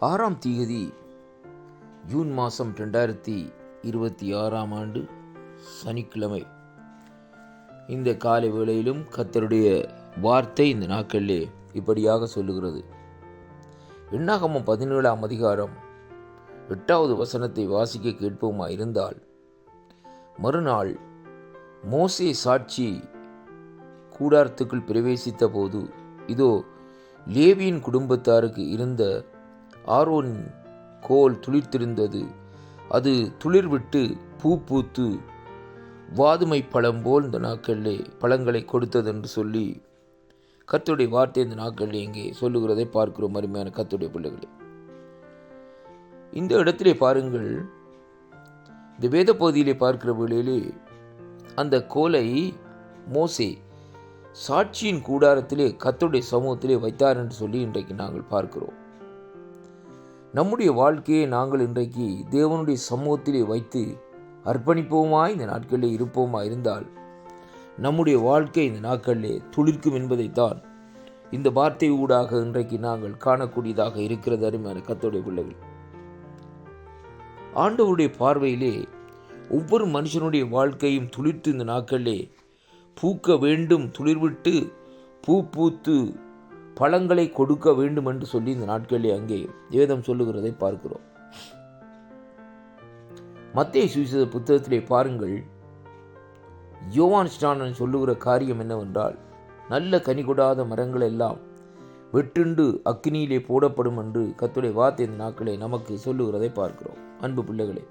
6ஆம் தேதி ஜூன் மாதம் 2026ஆம் ஆண்டு சனிக்கிழமை. இந்த காலை வேளையிலும் கர்த்தருடைய வார்த்தை இந்த நாட்களிலே இப்படியாக சொல்லுகிறது. என்னாகமம் 17ஆம் அதிகாரம் 8வது வசனத்தை வாசிக்க கேட்போமா இருந்தால், மறுநாள் மோசே சாட்சி கூடாரத்துக்குள் பிரவேசித்த போது, இதோ லேவியின் குடும்பத்தாருக்கு இருந்த ஆரோனின் கோல் துளிர்த்திருந்தது. அது துளிர்விட்டு பூ பூத்து வாதுமை பழம் போல் இந்த நாட்களிலே பழங்களை கொடுத்தது என்று சொல்லி கர்த்தருடைய வார்த்தை இந்த நாட்களிலே இங்கே சொல்லுகிறதை பார்க்கிறோம். அருமையான கர்த்தருடைய பிள்ளைகளே, இந்த இடத்திலே பாருங்கள், இந்த வேத பகுதியிலே பார்க்கிற வேளையிலே அந்த கோலை மோசே சாட்சியின் கூடாரத்திலே கர்த்தருடைய சமூகத்திலே வைத்தார் என்று சொல்லி இன்றைக்கு நாங்கள் பார்க்கிறோம். நம்முடைய வாழ்க்கையை நாங்கள் இன்றைக்கு தேவனுடைய சமூகத்திலே வைத்து அர்ப்பணிப்போமா இந்த நாட்களிலே இருப்போமா இருந்தால் நம்முடைய வாழ்க்கை இந்த நாட்களிலே துளிர்க்கும் என்பதைத்தான் இந்த வார்த்தை ஊடாக இன்றைக்கு நாங்கள் காணக்கூடியதாக இருக்கிறது. அருமையான கர்த்தருடைய பிள்ளைகள், ஆண்டவருடைய பார்வையிலே ஒவ்வொரு மனுஷனுடைய வாழ்க்கையும் துளிர்த்து இந்த நாட்களிலே பூக்க வேண்டும், துளிர்விட்டு பூ பூத்து பழங்களை கொடுக்க வேண்டும் என்று சொல்லி இந்த நாட்களிலே அங்கே வேதம் சொல்லுகிறதை பார்க்கிறோம். மத்தேயு சுவிசேஷ புத்தகத்திலே பாருங்கள், யோவான் ஸ்நானன் சொல்லுகிற காரியம் என்னவென்றால், நல்ல கனி கொடாத மரங்கள் எல்லாம் வெட்டுண்டு அக்கினியிலே போடப்படும் என்று கர்த்தருடைய வார்த்தை இந்த நாட்களே நமக்கு சொல்லுகிறதை பார்க்கிறோம். அன்பு பிள்ளைகளே,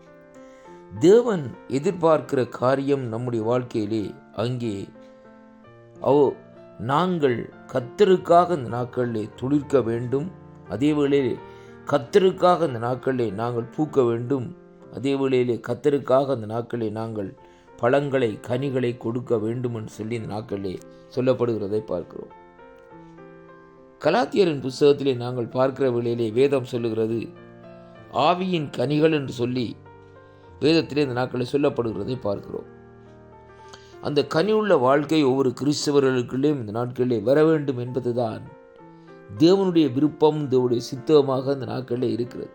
தேவன் எதிர்பார்க்கிற காரியம் நம்முடைய வாழ்க்கையிலே அங்கே நாங்கள் கர்த்தருக்காக இந்த நாட்களிலே துளிர்க்க வேண்டும், அதே வேளையிலே கர்த்தருக்காக இந்த நாட்களிலே நாங்கள் பூக்க வேண்டும், அதே வேளையிலே கர்த்தருக்காக அந்த நாட்களிலே நாங்கள் பழங்களை கனிகளை கொடுக்க வேண்டும் என்று சொல்லி இந்த நாட்களிலே சொல்லப்படுகிறதை பார்க்கிறோம். கலாத்தியரின் புத்தகத்திலே நாங்கள் பார்க்கிற வேளையிலே வேதம் சொல்லுகிறது, ஆவியின் கனிகள் என்று சொல்லி வேதத்திலே இந்த நாட்களில் சொல்லப்படுகிறதை பார்க்கிறோம். அந்த கனி உள்ள வாழ்க்கை ஒவ்வொரு கிறிஸ்தவர்களுக்குள்ளே இந்த நாட்களிலே வர வேண்டும் என்பதுதான் தேவனுடைய விருப்பம், தேவனுடைய சித்தமாக இந்த நாட்களிலே இருக்கிறது.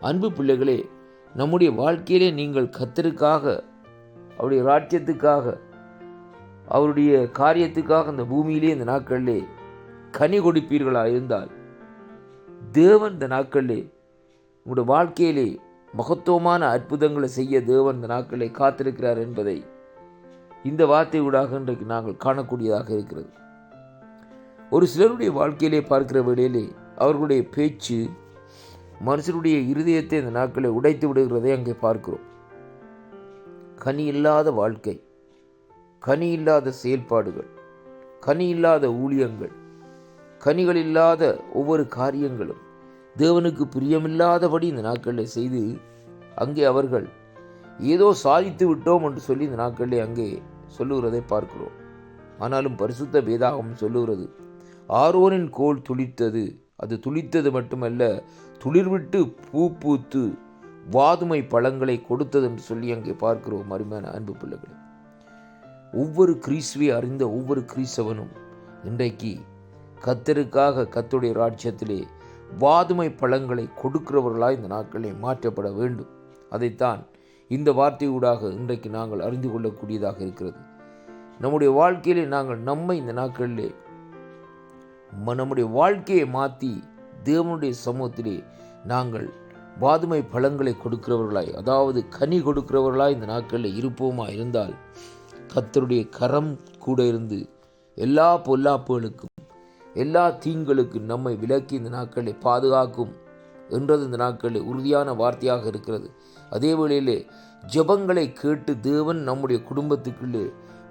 அன்பு பிள்ளைகளே, நம்முடைய வாழ்க்கையிலே நீங்கள் கர்த்தருக்காக, அவருடைய ராஜ்யத்துக்காக, அவருடைய காரியத்துக்காக இந்த பூமியிலே இந்த நாட்களிலே கனி கொடுப்பீர்களாக இருந்தால் தேவன் இந்த நாட்களிலே உங்களுடைய வாழ்க்கையிலே மகத்துவமான அற்புதங்களை செய்ய தேவன் இந்த நாட்களை காத்திருக்கிறார் என்பதை இந்த வார்த்தை ஊடாக இன்றைக்கு நாங்கள் காணக்கூடியதாக இருக்கிறது. ஒரு சிலருடைய வாழ்க்கையிலே பார்க்கிற வேளையிலே அவர்களுடைய பேச்சு மனுஷனுடைய இருதயத்தை இந்த நாட்களை உடைத்து விடுகிறதை அங்கே பார்க்கிறோம். கனி இல்லாத வாழ்க்கை, கனி இல்லாத செயல்பாடுகள், கனி இல்லாத ஊழியங்கள், கனிகள் இல்லாத ஒவ்வொரு காரியங்களும் தேவனுக்கு பிரியமில்லாதபடி இந்த நாட்களில் செய்து அங்கே அவர்கள் ஏதோ சாதித்து விட்டோம் என்று சொல்லி இந்த நாட்களிலே அங்கே சொல்லுகிறதை பார்க்கிறோம். ஆனாலும் பரிசுத்த வேதாகம் சொல்லுகிறது, ஆரோனின் கோல் துளிர்த்தது. அது துளிர்த்தது மட்டுமல்ல, துளிர்விட்டு பூ பூத்து வாதுமை பழங்களை கொடுத்தது என்று சொல்லி அங்கே பார்க்கிறோம். அருமையான அன்பு பிள்ளைகளே, ஒவ்வொரு கிறிஸ்துவை அறிந்த ஒவ்வொரு கிறிஸ்தவனும் இன்றைக்கு கர்த்தருக்காக கர்த்தருடைய ராஜ்யத்திலே வாதுமை பழங்களை கொடுக்கிறவர்களாய் இந்த நாட்களிலே மாற்றப்பட வேண்டும். அதைத்தான் இந்த வார்த்தையூடாக இன்றைக்கு நாங்கள் அறிந்து கொள்ளக்கூடியதாக இருக்கிறது. நம்முடைய வாழ்க்கையிலே நாங்கள் நம்மை இந்த நாட்களிலே நம்முடைய வாழ்க்கையை மாற்றி தேவனுடைய சமூகத்திலே நாங்கள் வாதுமை பழங்களை கொடுக்கிறவர்களாய், அதாவது கனி கொடுக்கிறவர்களாய் இந்த நாட்களில் இருப்போமா இருந்தால் கர்த்தருடைய கரம் கூட இருந்து எல்லா பொல்லாப்புகளுக்கும் எல்லா தீங்களுக்கும் நம்மை விலக்கி இந்த நாட்களை பாதுகாக்கும் என்றது இந்த நாட்களில் உறுதியான வார்த்தையாக இருக்கிறது. அதே வேளையிலே ஜெபங்களை கேட்டு தேவன் நம்முடைய குடும்பத்துக்குள்ளே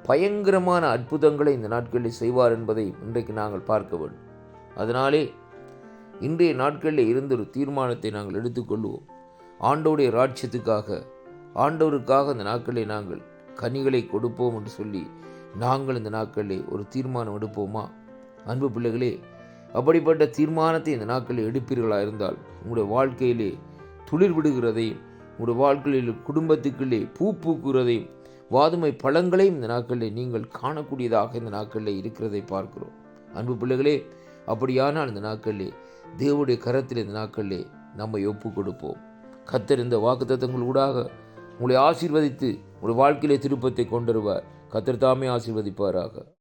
பயங்கரமான அற்புதங்களை இந்த நாட்களில் செய்வார் என்பதை இன்றைக்கு நாங்கள் பார்க்க வேண்டும். அதனாலே இன்றைய நாட்களில் இருந்த ஒரு தீர்மானத்தை நாங்கள் எடுத்துக்கொள்வோம். ஆண்டவருடைய ராஜ்யத்துக்காக, ஆண்டவருக்காக இந்த நாட்களில் நாங்கள் கனிகளை கொடுப்போம் என்று சொல்லி நாங்கள் இந்த நாட்களில் ஒரு தீர்மானம் எடுப்போமா? அன்பு பிள்ளைகளே, அப்படிப்பட்ட தீர்மானத்தை இந்த நாட்களில் எடுப்பீர்களாக இருந்தால் உங்களுடைய வாழ்க்கையிலே துளிர் விடுகிறதையும், உங்களுடைய வாழ்க்கையில் குடும்பத்துக்குள்ளே பூ பூக்குகிறதையும், வாதுமை பழங்களையும் இந்த நாட்களில் நீங்கள் காணக்கூடியதாக இந்த நாட்களில் இருக்கிறதை பார்க்கிறோம். அன்பு பிள்ளைகளே, அப்படியானால் இந்த நாட்களிலே தேவனுடைய கரத்தில் இந்த நாட்களிலே நம்மை ஒப்பு கொடுப்போம். கர்த்தர் இந்த வாக்குத்தத்தங்கள் ஊடாக உங்களை ஆசீர்வதித்து உங்களுடைய வாழ்க்கையிலே திருப்பத்தை கொண்டு வருவார். கர்த்தர் தாமே ஆசீர்வதிப்பாராக.